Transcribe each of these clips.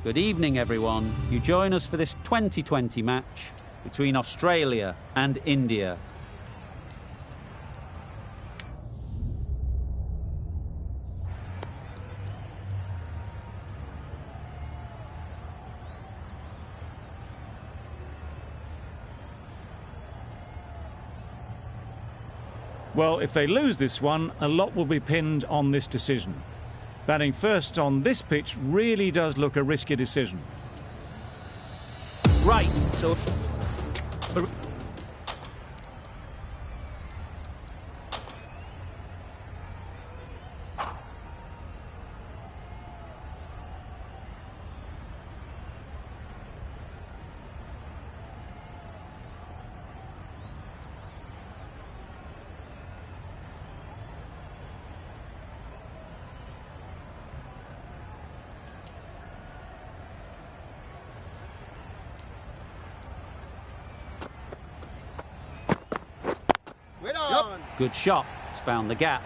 Good evening, everyone. You join us for this 2020 match between Australia and India. Well, if they lose this one, a lot will be pinned on this decision. Batting first on this pitch really does look a risky decision. Right, so... Good shot. It's found the gap.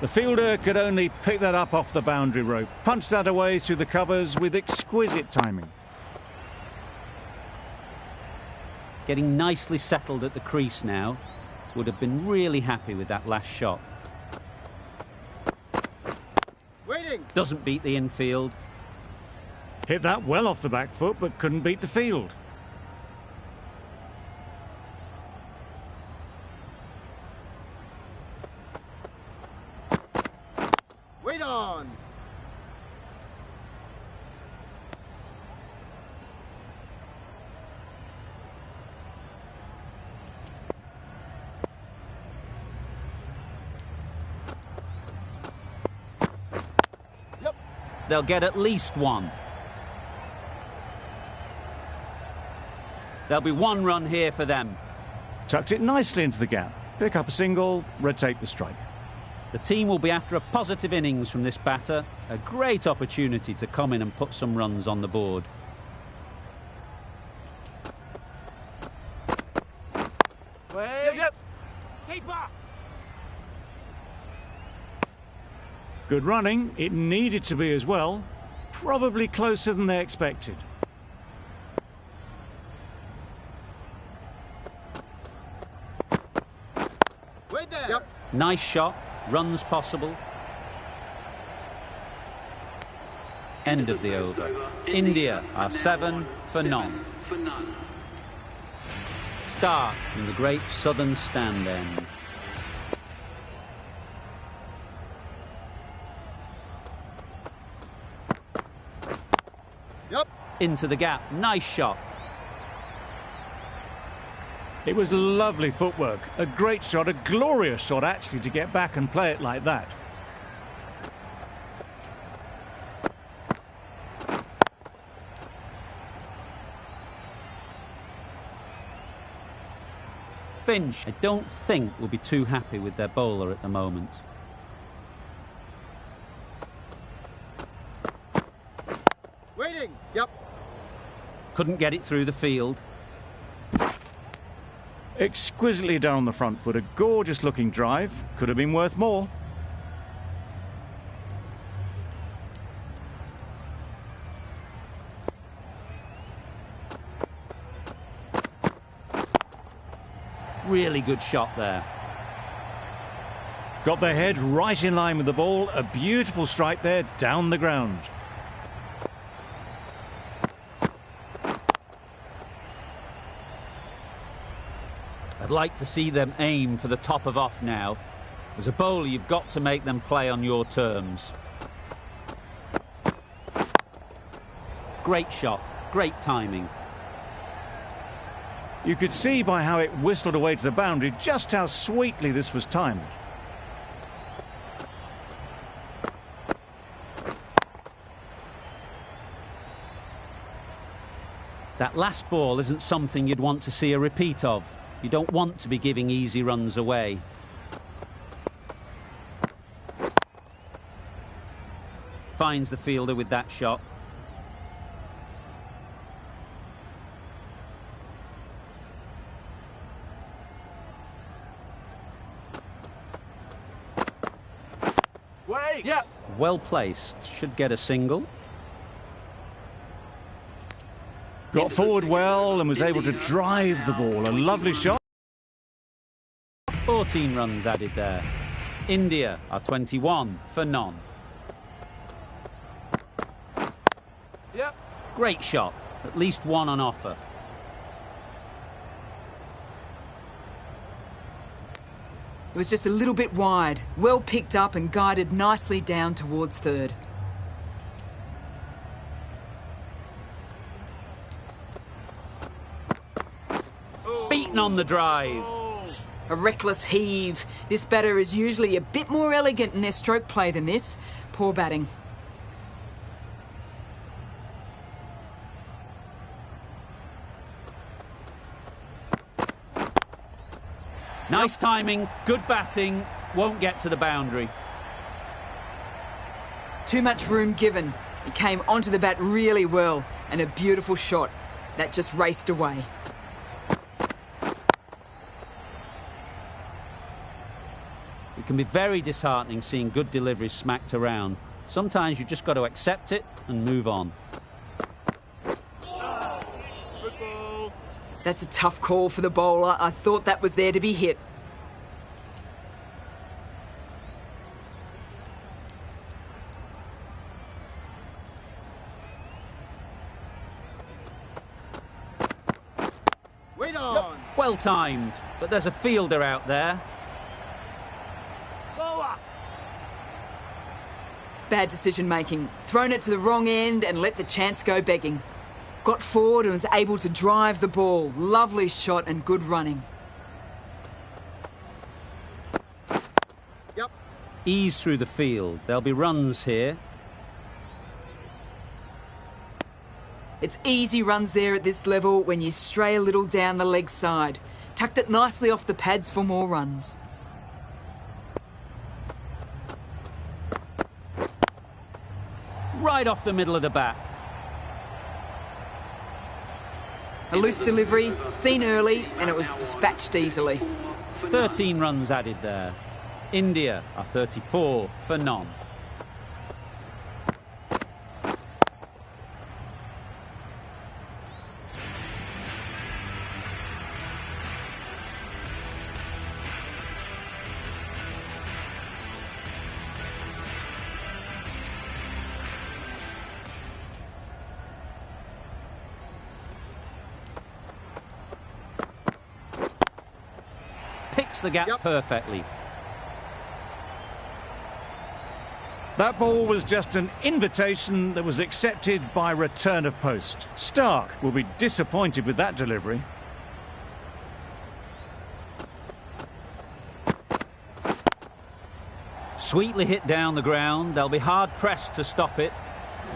The fielder could only pick that up off the boundary rope. Punched that away through the covers with exquisite timing. Getting nicely settled at the crease now. Would have been really happy with that last shot. Waiting. Doesn't beat the infield. Hit that well off the back foot, but couldn't beat the field. Wait on. Yep. They'll get at least one. There'll be one run here for them. Tucked it nicely into the gap. Pick up a single, rotate the strike. The team will be after a positive innings from this batter. A great opportunity to come in and put some runs on the board. Yep. Keeper. Good running. It needed to be as well. Probably closer than they expected. Wait there. Yep. Nice shot. Runs possible. End of the over. India are 7 for none. Start from the great southern stand end. Yep. Into the gap. Nice shot. It was lovely footwork. A great shot, a glorious shot actually, to get back and play it like that. Finch, I don't think, will be too happy with their bowler at the moment. Waiting. Yep. Couldn't get it through the field. Exquisitely done on the front foot. A gorgeous looking drive. Could have been worth more. Really good shot there. Got their head right in line with the ball. A beautiful strike there down the ground. I'd like to see them aim for the top of off now. As a bowler, you've got to make them play on your terms. Great shot, great timing. You could see by how it whistled away to the boundary just how sweetly this was timed. That last ball isn't something you'd want to see a repeat of. You don't want to be giving easy runs away. Finds the fielder with that shot. Wait! Yep! Well placed. Should get a single. Got forward well and was able to drive the ball. A lovely shot. 14 runs added there. India are 21 for none. Yep! Great shot. At least one on offer. It was just a little bit wide, well picked up and guided nicely down towards third. Beaten on the drive. A reckless heave. This batter is usually a bit more elegant in their stroke play than this. Poor batting. Nice timing, good batting, won't get to the boundary. Too much room given. He came onto the bat really well, and a beautiful shot. That just raced away. It can be very disheartening seeing good deliveries smacked around. Sometimes you just got to accept it and move on. That's a tough call for the bowler. I thought that was there to be hit. Wait on! Well timed, but there's a fielder out there. Bad decision making. Thrown it to the wrong end and let the chance go begging. Got forward and was able to drive the ball. Lovely shot and good running. Yep! Ease through the field. There'll be runs here. It's easy runs there at this level when you stray a little down the leg side. Tucked it nicely off the pads for more runs. Right off the middle of the bat. A loose delivery, seen early, and it was dispatched easily. 13 runs added there. India are 34 for none. Picks the gap perfectly. That ball was just an invitation that was accepted by return of post. Stark will be disappointed with that delivery. Sweetly hit down the ground. They'll be hard pressed to stop it.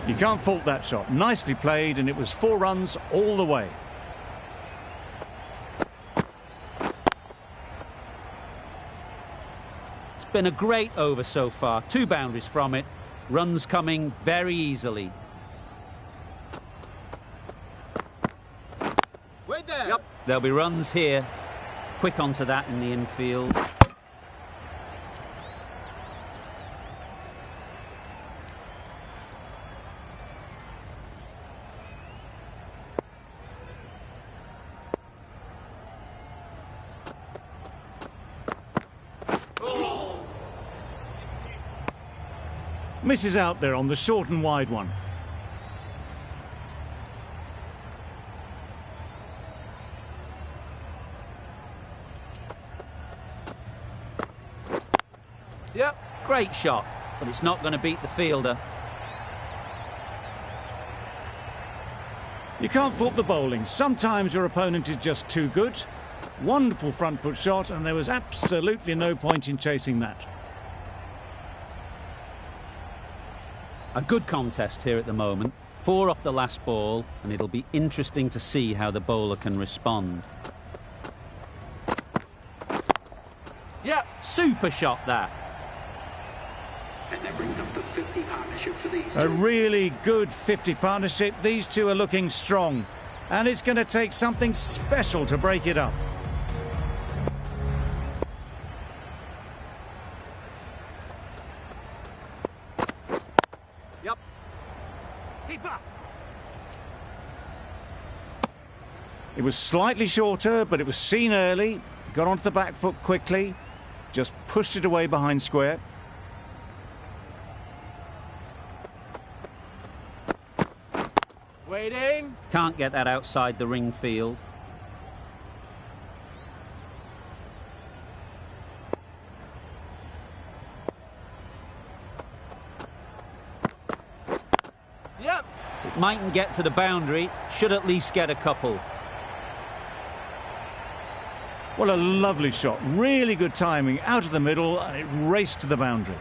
You can't fault that shot. Nicely played, and it was 4 runs all the way. Been a great over so far. 2 boundaries from it. Runs coming very easily. Wait there! Yep! There'll be runs here. Quick onto that in the infield. Misses out there on the short and wide one. Yep. Great shot, but it's not going to beat the fielder. You can't fault the bowling. Sometimes your opponent is just too good. Wonderful front foot shot, and there was absolutely no point in chasing that. A good contest here at the moment. 4 off the last ball, and it'll be interesting to see how the bowler can respond. Yeah! Super shot that. And that brings up the 50 partnership for these. A really good 50 partnership. These two are looking strong, and it's going to take something special to break it up. It was slightly shorter, but it was seen early. Got onto the back foot quickly. Just pushed it away behind square. Waiting. Can't get that outside the ring field. Yep. It mightn't get to the boundary, should at least get a couple. Well, a lovely shot. Really good timing. Out of the middle, and it raced to the boundary.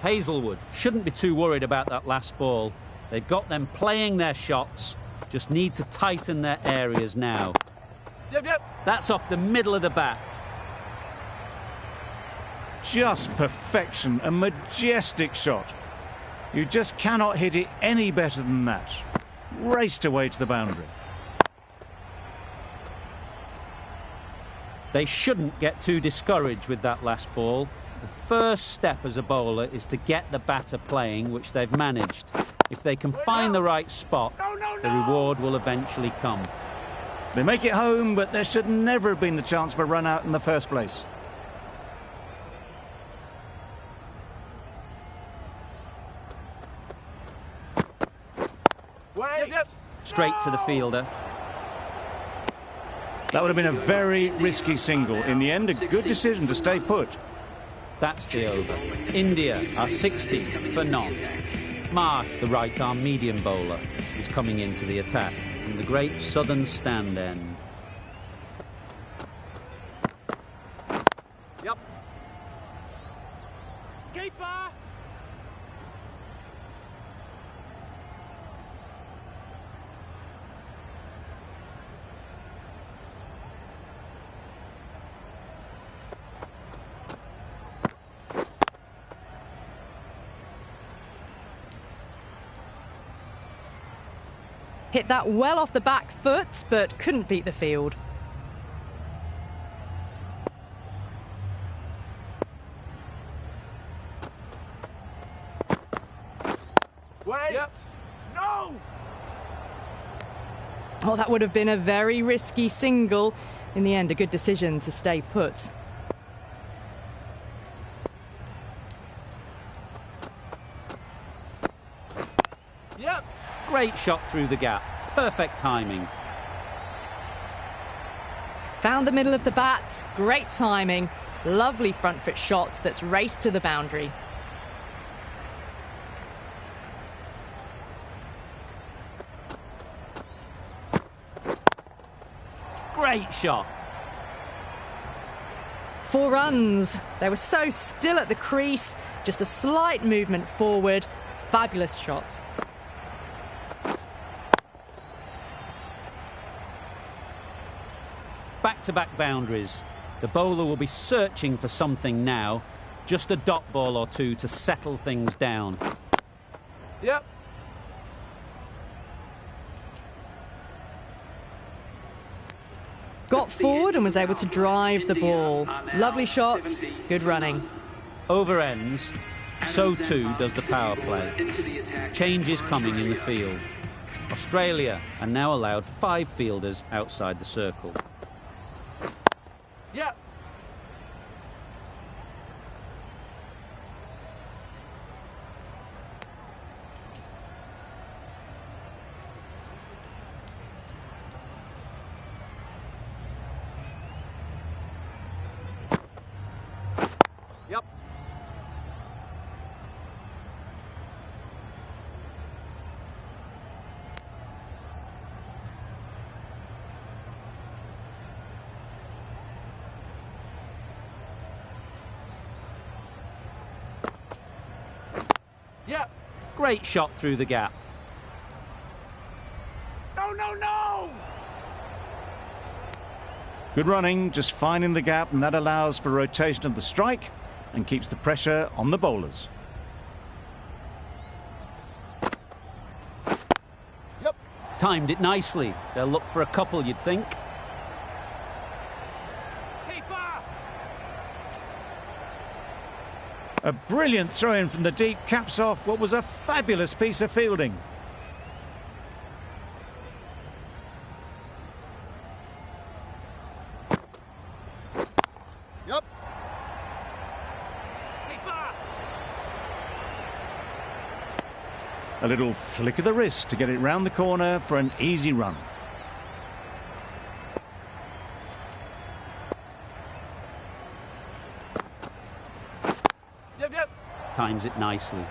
Hazelwood shouldn't be too worried about that last ball. They've got them playing their shots, just need to tighten their areas now. Yep. That's off the middle of the bat. Just perfection. A majestic shot. You just cannot hit it any better than that. Raced away to the boundary. They shouldn't get too discouraged with that last ball. The first step as a bowler is to get the batter playing, which they've managed. If they can find the right spot, the reward will eventually come. They make it home, but there should never have been the chance for a run out in the first place. Yep. Straight to the fielder. That would have been a very risky single. In the end, a good decision to stay put. That's the over. India are 60 for none. Marsh, the right-arm medium bowler, is coming into the attack from the great southern stand end. Yep. Keeper. Hit that well off the back foot, but couldn't beat the field. Wait. Yep. No. Oh, that would have been a very risky single. In the end, a good decision to stay put. Yep. Great shot through the gap. Perfect timing. Found the middle of the bat. Great timing. Lovely front foot shot that's raced to the boundary. Great shot. 4 runs. They were so still at the crease. Just a slight movement forward. Fabulous shot. Back-to-back boundaries. The bowler will be searching for something now. Just a dot ball or two to settle things down. Yep. Got forward and was able to drive the ball. Lovely shot. Good running. Over ends. So too does the power play. Changes coming in the field. Australia are now allowed 5 fielders outside the circle. Yep. Yep. Yep. Great shot through the gap. No. Good running, just finding the gap, and that allows for rotation of the strike and keeps the pressure on the bowlers. Yep. Timed it nicely. They'll look for a couple, you'd think. Keeper. A brilliant throw-in from the deep caps off what was a fabulous piece of fielding. Yep. A little flick of the wrist to get it round the corner for an easy run. Yep. Times it nicely.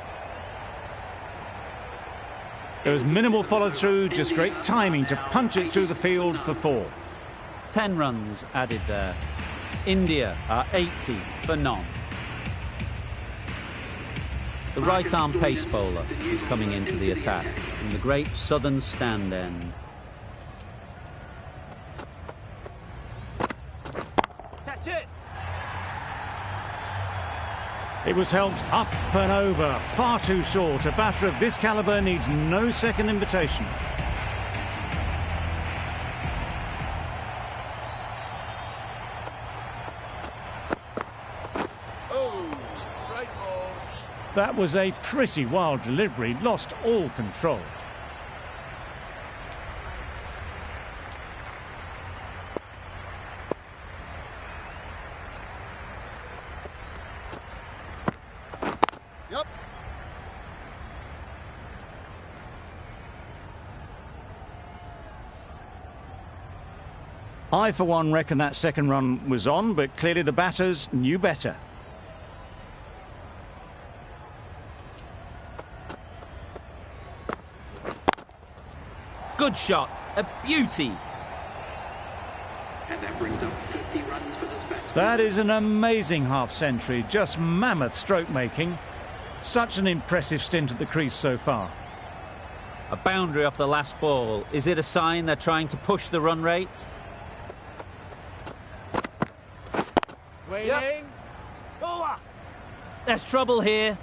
There was minimal follow-through, just great timing to punch it through the field for 4. 10 runs added there. India are 80 for none. The right-arm pace bowler is coming into the attack from the great southern stand end. Catch it. It was helped up and over, far too short. A batter of this calibre needs no second invitation. Oh, right ball. That was a pretty wild delivery, lost all control. Yep. I, for one, reckon that second run was on, but clearly the batters knew better. Good shot, a beauty. And that brings up 50 runs for this batsman. That is an amazing half-century, just mammoth stroke-making. Such an impressive stint at the crease so far. A boundary off the last ball. Is it a sign they're trying to push the run rate? Waiting. Yep. Bowler. There's trouble here.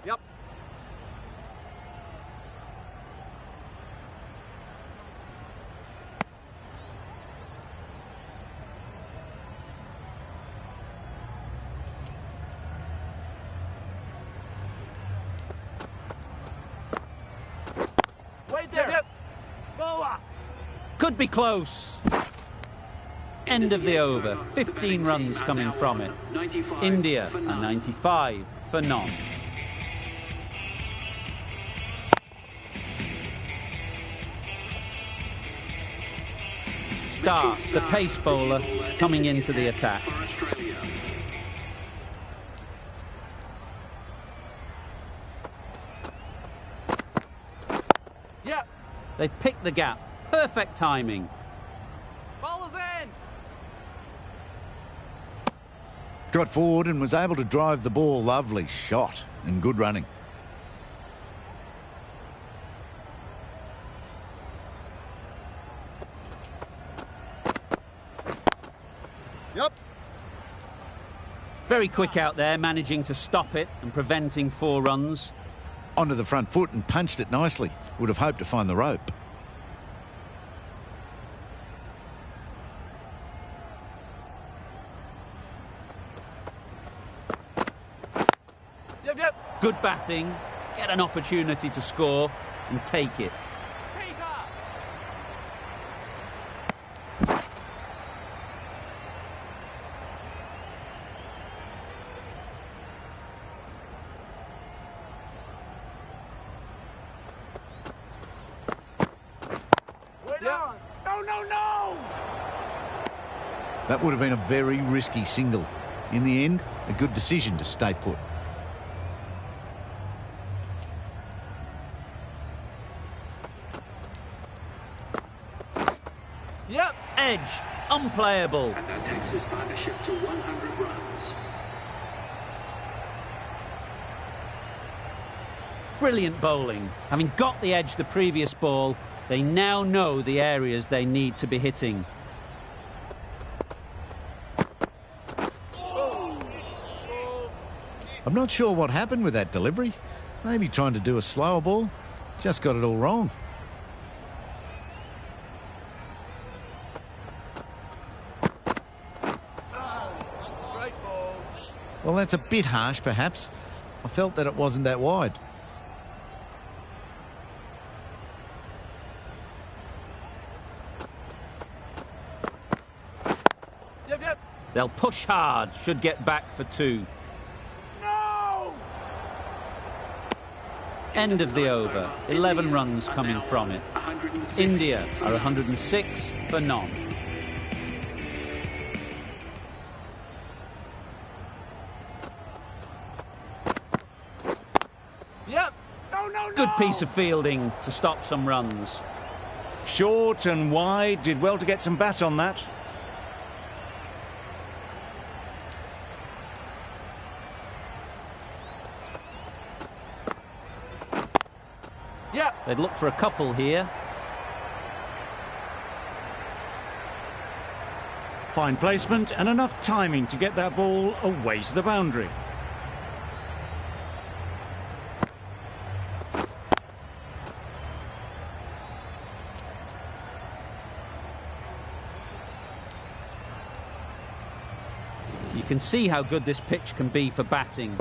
Yep. Wait there. Yep. Bowler. Could be close. End of the over. 15 runs coming from it. India are 95 for none. Stark, the pace bowler, coming into the attack. Yep. They've picked the gap. Perfect timing. Bowler's in. Got forward and was able to drive the ball. Lovely shot and good running. Yep. Very quick out there, managing to stop it and preventing 4 runs. Onto the front foot and punched it nicely. Would have hoped to find the rope. Yep. Good batting, get an opportunity to score and take it. Yep. No. That would have been a very risky single. In the end, a good decision to stay put. Yep. Edge, unplayable. And that takes his partnership to 100 runs. Brilliant bowling. Having got the edge the previous ball, they now know the areas they need to be hitting. I'm not sure what happened with that delivery. Maybe trying to do a slower ball. Just got it all wrong. Great ball. Well, that's a bit harsh, perhaps. I felt that it wasn't that wide. Yep. They'll push hard, should get back for 2. No! End of the over. 11 runs coming from it. India are 106 for none. Yep. No. Good piece of fielding to stop some runs. Short and wide, did well to get some bat on that. Yep. They'd look for a couple here. Fine placement and enough timing to get that ball away to the boundary. You can see how good this pitch can be for batting.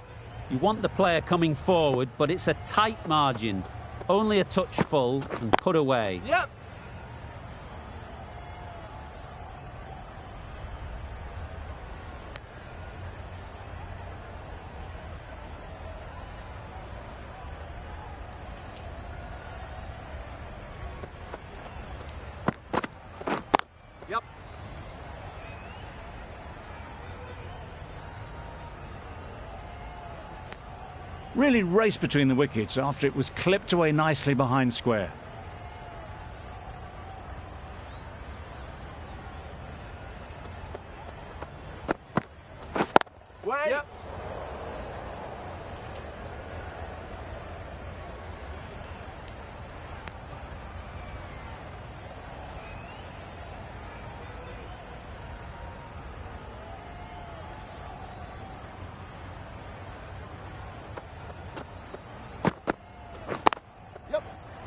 You want the player coming forward, but it's a tight margin. Only a touch full and put away. Yep. Yep. Really raced between the wickets after it was clipped away nicely behind square. Wait. Yep.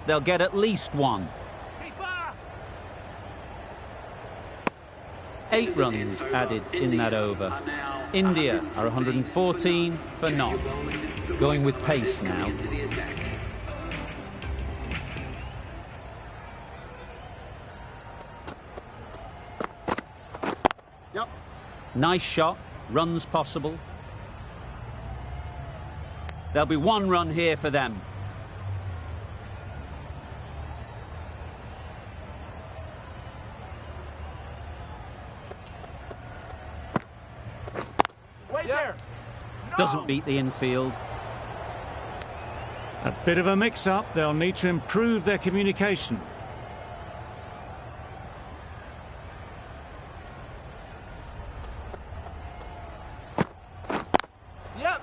They'll get at least 1. 8 runs added in that over. India are 114 for none. Going with pace now. Yep. Nice shot. Runs possible. There'll be 1 run here for them. Wait there. No! Doesn't beat the infield. A bit of a mix-up. They'll need to improve their communication. Yep.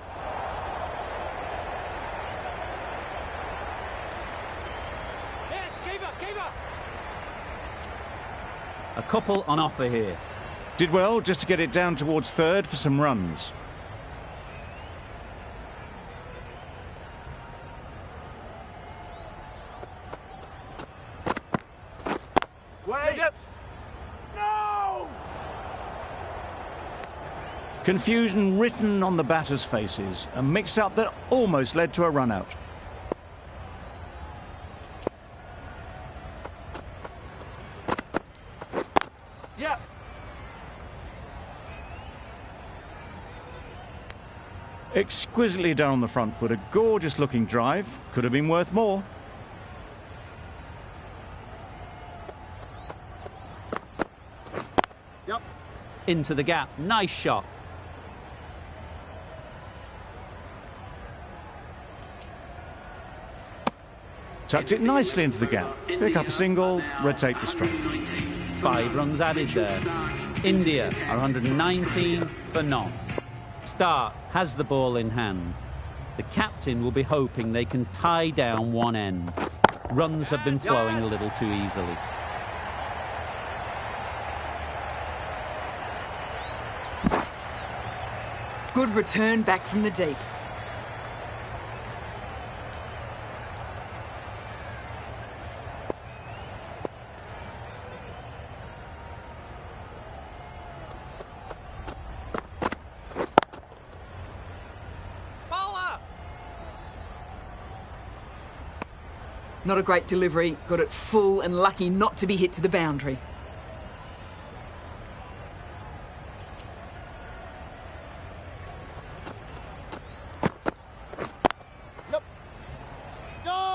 Keeper. A couple on offer here. Did well just to get it down towards third for some runs. Wait. Yep. No! Confusion written on the batters' faces. A mix-up that almost led to a run-out. Yep. Exquisitely done on the front foot. A gorgeous-looking drive. Could have been worth more. Yep. Into the gap. Nice shot. Tucked it nicely into the gap. Pick up a single, rotate the strike. 5 runs added there. India are 119 for none. Stark has the ball in hand. The captain will be hoping they can tie down one end. Runs have been flowing a little too easily. Good return back from the deep. Not a great delivery, got it full and lucky not to be hit to the boundary.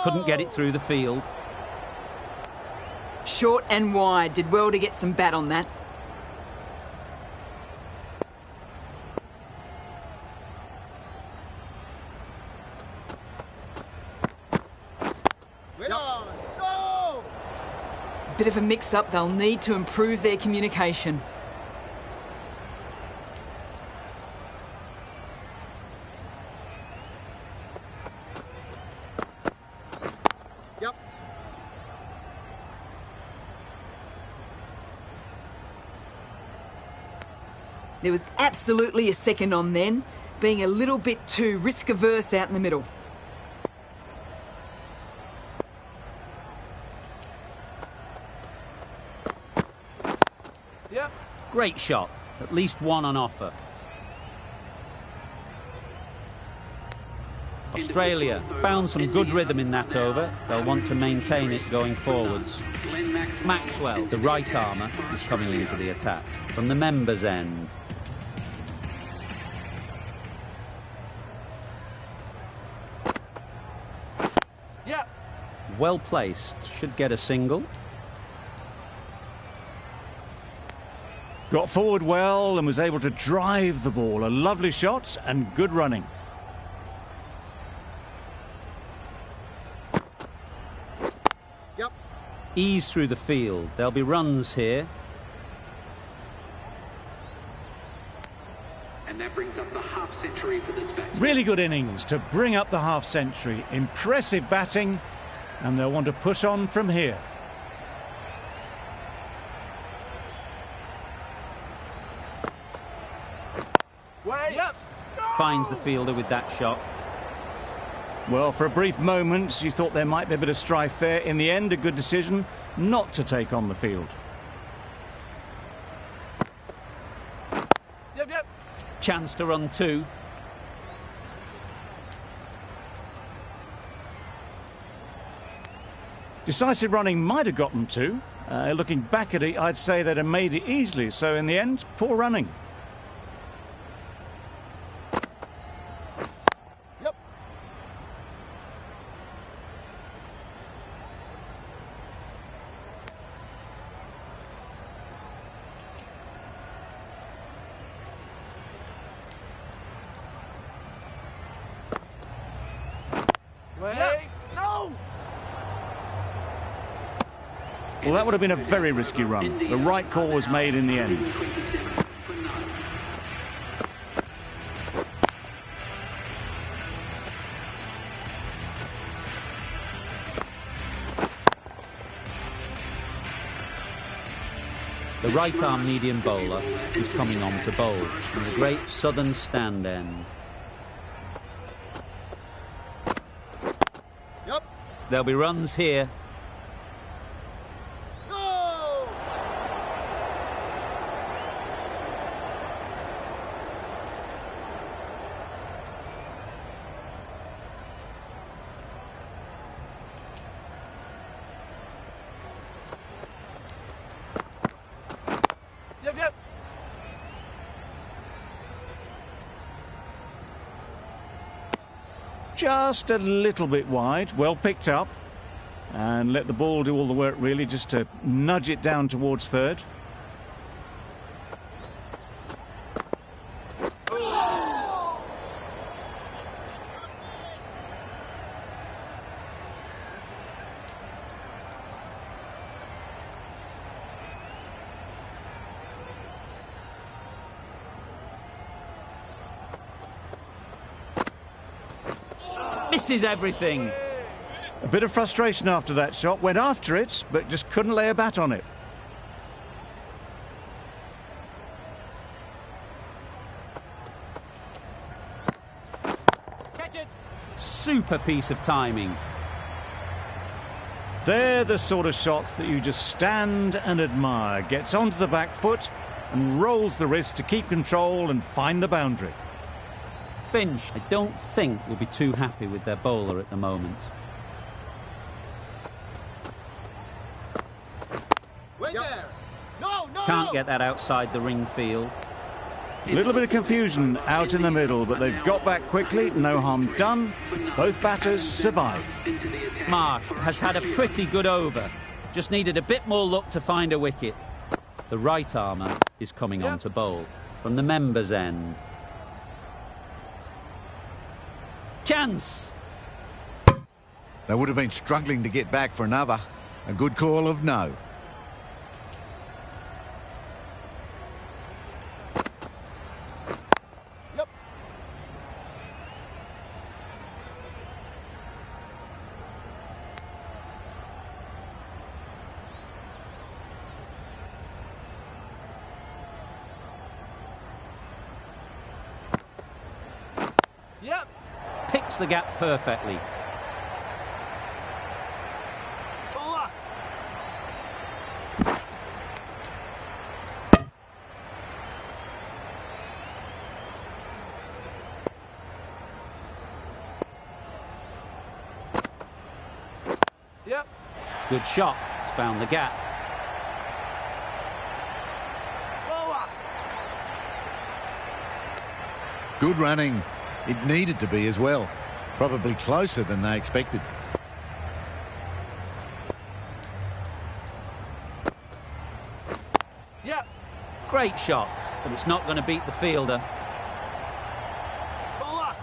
Couldn't get it through the field. Short and wide, did well to get some bat on that. Bit of a mix-up, they'll need to improve their communication. Yep. There was absolutely a second on then, being a little bit too risk-averse out in the middle. Yep. Great shot. At least one on offer. Australia found some good rhythm in that over. They'll want to maintain it going forwards. Maxwell, the right armour, is coming into the attack from the members' end. Yep. Well placed. Should get a single. Got forward well and was able to drive the ball. A lovely shot and good running. Yep. Ease through the field. There'll be runs here. And that brings up the half century for this batsman. Really good innings to bring up the half century. Impressive batting, and they'll want to push on from here. Wait. Yep. Finds the fielder with that shot. Well, for a brief moment, you thought there might be a bit of strife there. In the end, a good decision not to take on the field. Yep. Yep. Chance to run two. Decisive running might have gotten two. Looking back at it, I'd say they'd have made it easily. So in the end, poor running. Yep. Wait. Yep. No. Well, that would have been a very risky run. The right call was made in the end. 27 for no. The right arm medium bowler is coming on to bowl from the great southern stand end. Yep. There'll be runs here. No. Yep. Yep. Just a little bit wide, well picked up. And let the ball do all the work, really, just to nudge it down towards third. Misses everything. A bit of frustration after that shot. Went after it, but just couldn't lay a bat on it. Catch it. Super piece of timing. They're the sort of shots that you just stand and admire. Gets onto the back foot and rolls the wrist to keep control and find the boundary. Finch, I don't think, will be too happy with their bowler at the moment. Right there. No, no, Can't get that outside the ring field. A little bit of confusion out in the middle, but they've got back quickly. No harm done. Both batters survive. Marsh has had a pretty good over. Just needed a bit more luck to find a wicket. The right armour is coming on to bowl from the members' end. Chance! They would have been struggling to get back for another. A good call of no. Yep. Yep. Picks the gap perfectly. Bowler. Yep. Good shot. He's found the gap. Bowler. Good running. It needed to be as well. Probably closer than they expected. Yep. Great shot, but it's not going to beat the fielder. Bowler.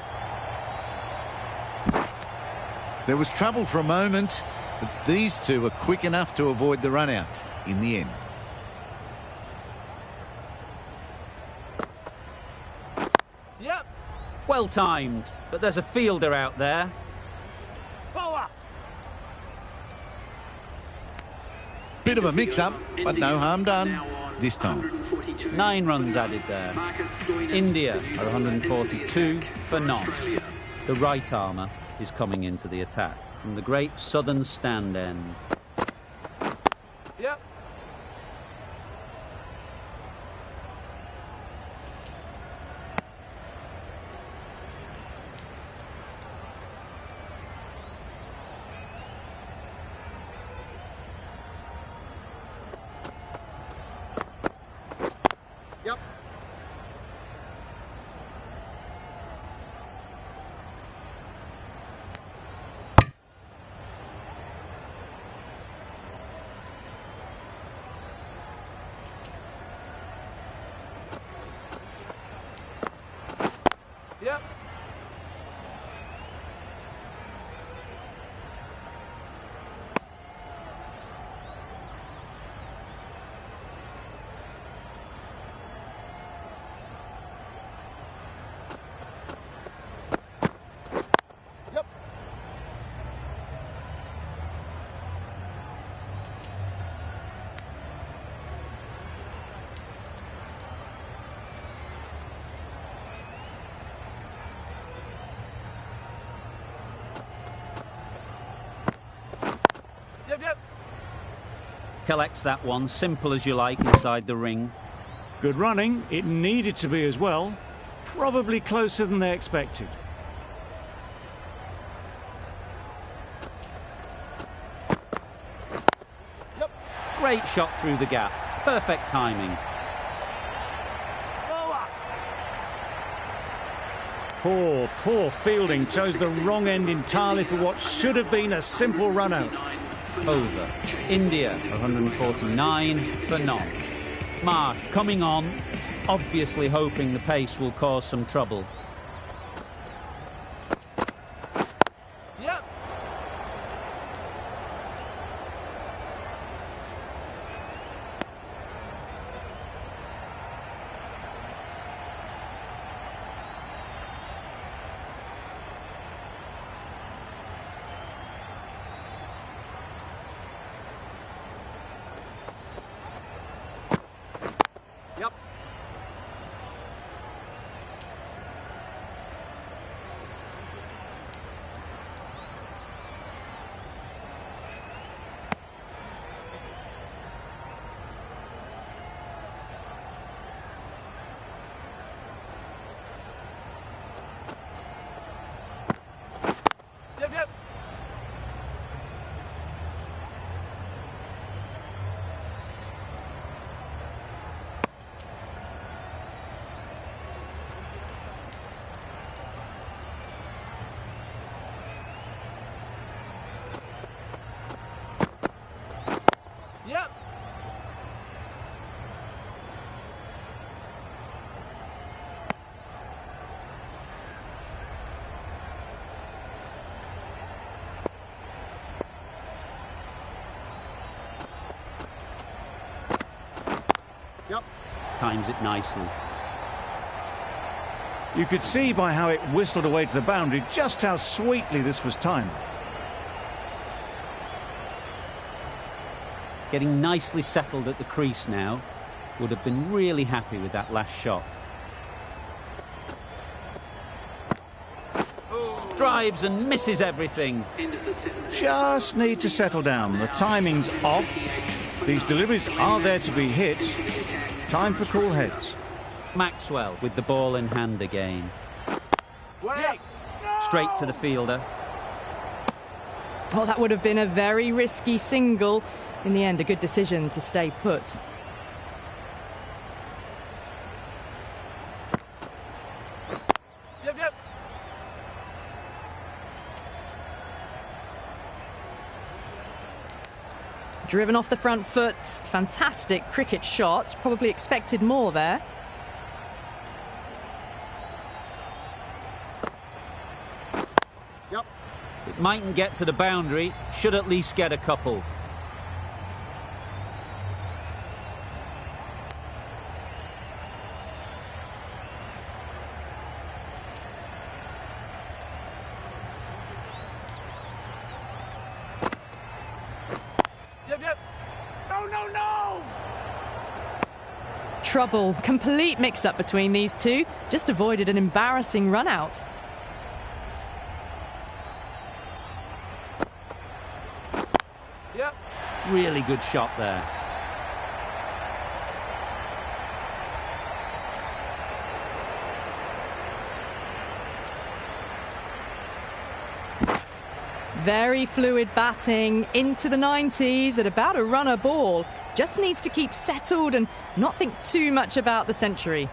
There was trouble for a moment, but these two were quick enough to avoid the run out in the end. Yep. Well timed, but there's a fielder out there. Bowler. Bit of a mix-up, but no harm done this time. 9 runs added there. India are 142 for none. The right armour is coming into the attack from the great southern stand end. Yep. Yep. Yep. Yep. Yep, yep. Collects that one, simple as you like, inside the ring. Good running. It needed to be as well. Probably closer than they expected. Yep. Great shot through the gap. Perfect timing. Bowler. Poor fielding. Chose the wrong end entirely for what should have been a simple run out. Over. India 149 for none. Marsh coming on, obviously hoping the pace will cause some trouble. Yep. Yep. Yep. Yep. Times it nicely. You could see by how it whistled away to the boundary just how sweetly this was timed. Getting nicely settled at the crease now. Would have been really happy with that last shot. Drives and misses everything. Just need to settle down. The timing's off. These deliveries are there to be hit. Time for cool heads. Maxwell with the ball in hand again. Yep. Straight to the fielder. Oh, that would have been a very risky single. In the end, a good decision to stay put. Yep, yep. Driven off the front foot. Fantastic cricket shot. Probably expected more there. Yep. It mightn't get to the boundary. Should at least get a couple. Yep, yep. No, no, no! Trouble. Complete mix-up between these two. Just avoided an embarrassing run-out. Yep. Really good shot there. Very fluid batting into the 90s at about a runner ball. Just needs to keep settled and not think too much about the century.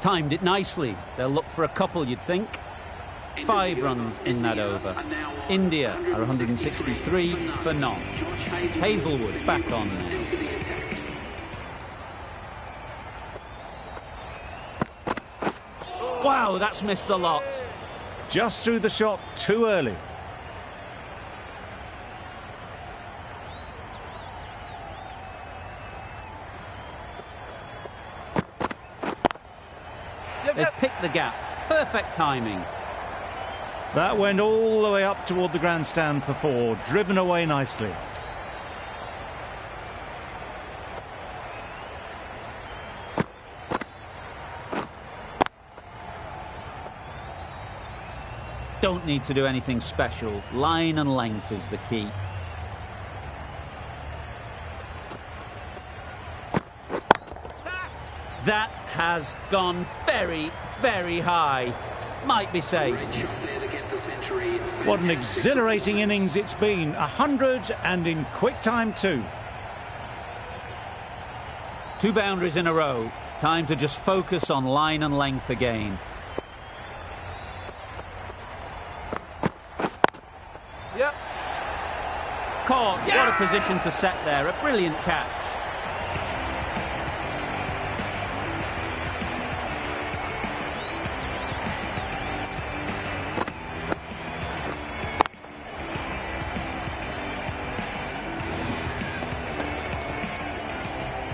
Timed it nicely. They'll look for a couple, you'd think. 5 runs in that over. India are 163 for none. Hazelwood back on now. Wow, that's missed the lot. Just threw the shot too early. Yep, They've yep. picked the gap. Perfect timing. That went all the way up toward the grandstand for 4, driven away nicely. Don't need to do anything special. Line and length is the key. That has gone very, very high. Might be safe. What an exhilarating innings it's been. 100 and in quick time too. 2 boundaries in a row. Time to just focus on line and length again. Yep. Caught. What a position to set there. A brilliant catch.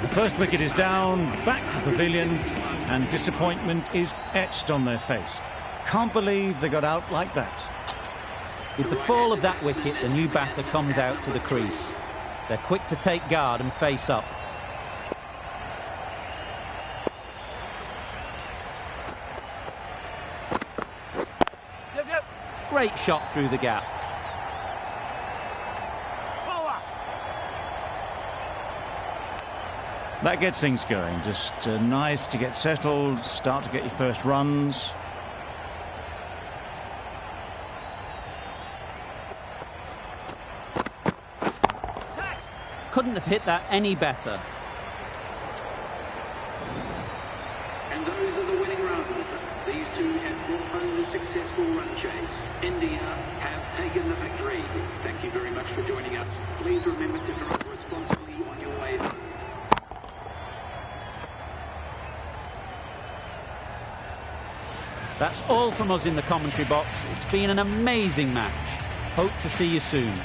The first wicket is down, back to the pavilion, and disappointment is etched on their face. Can't believe they got out like that. With the fall of that wicket, the new batter comes out to the crease. They're quick to take guard and face up. Yep, yep. Great shot through the gap. Bowler. That gets things going. Just nice to get settled, start to get your first runs. Couldn't have hit that any better. And those are the winning runs. These two have brought home the 6 successful run chase. India have taken the victory. Thank you very much for joining us. Please remember to drive responsibly on your way home. That's all from us in the commentary box. It's been an amazing match. Hope to see you soon.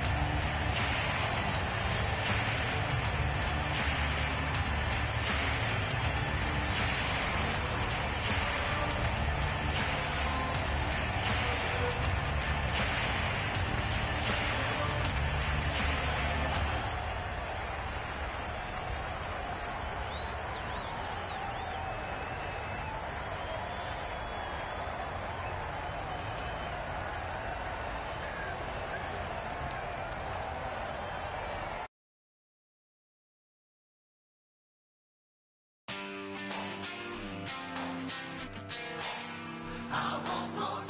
I won't go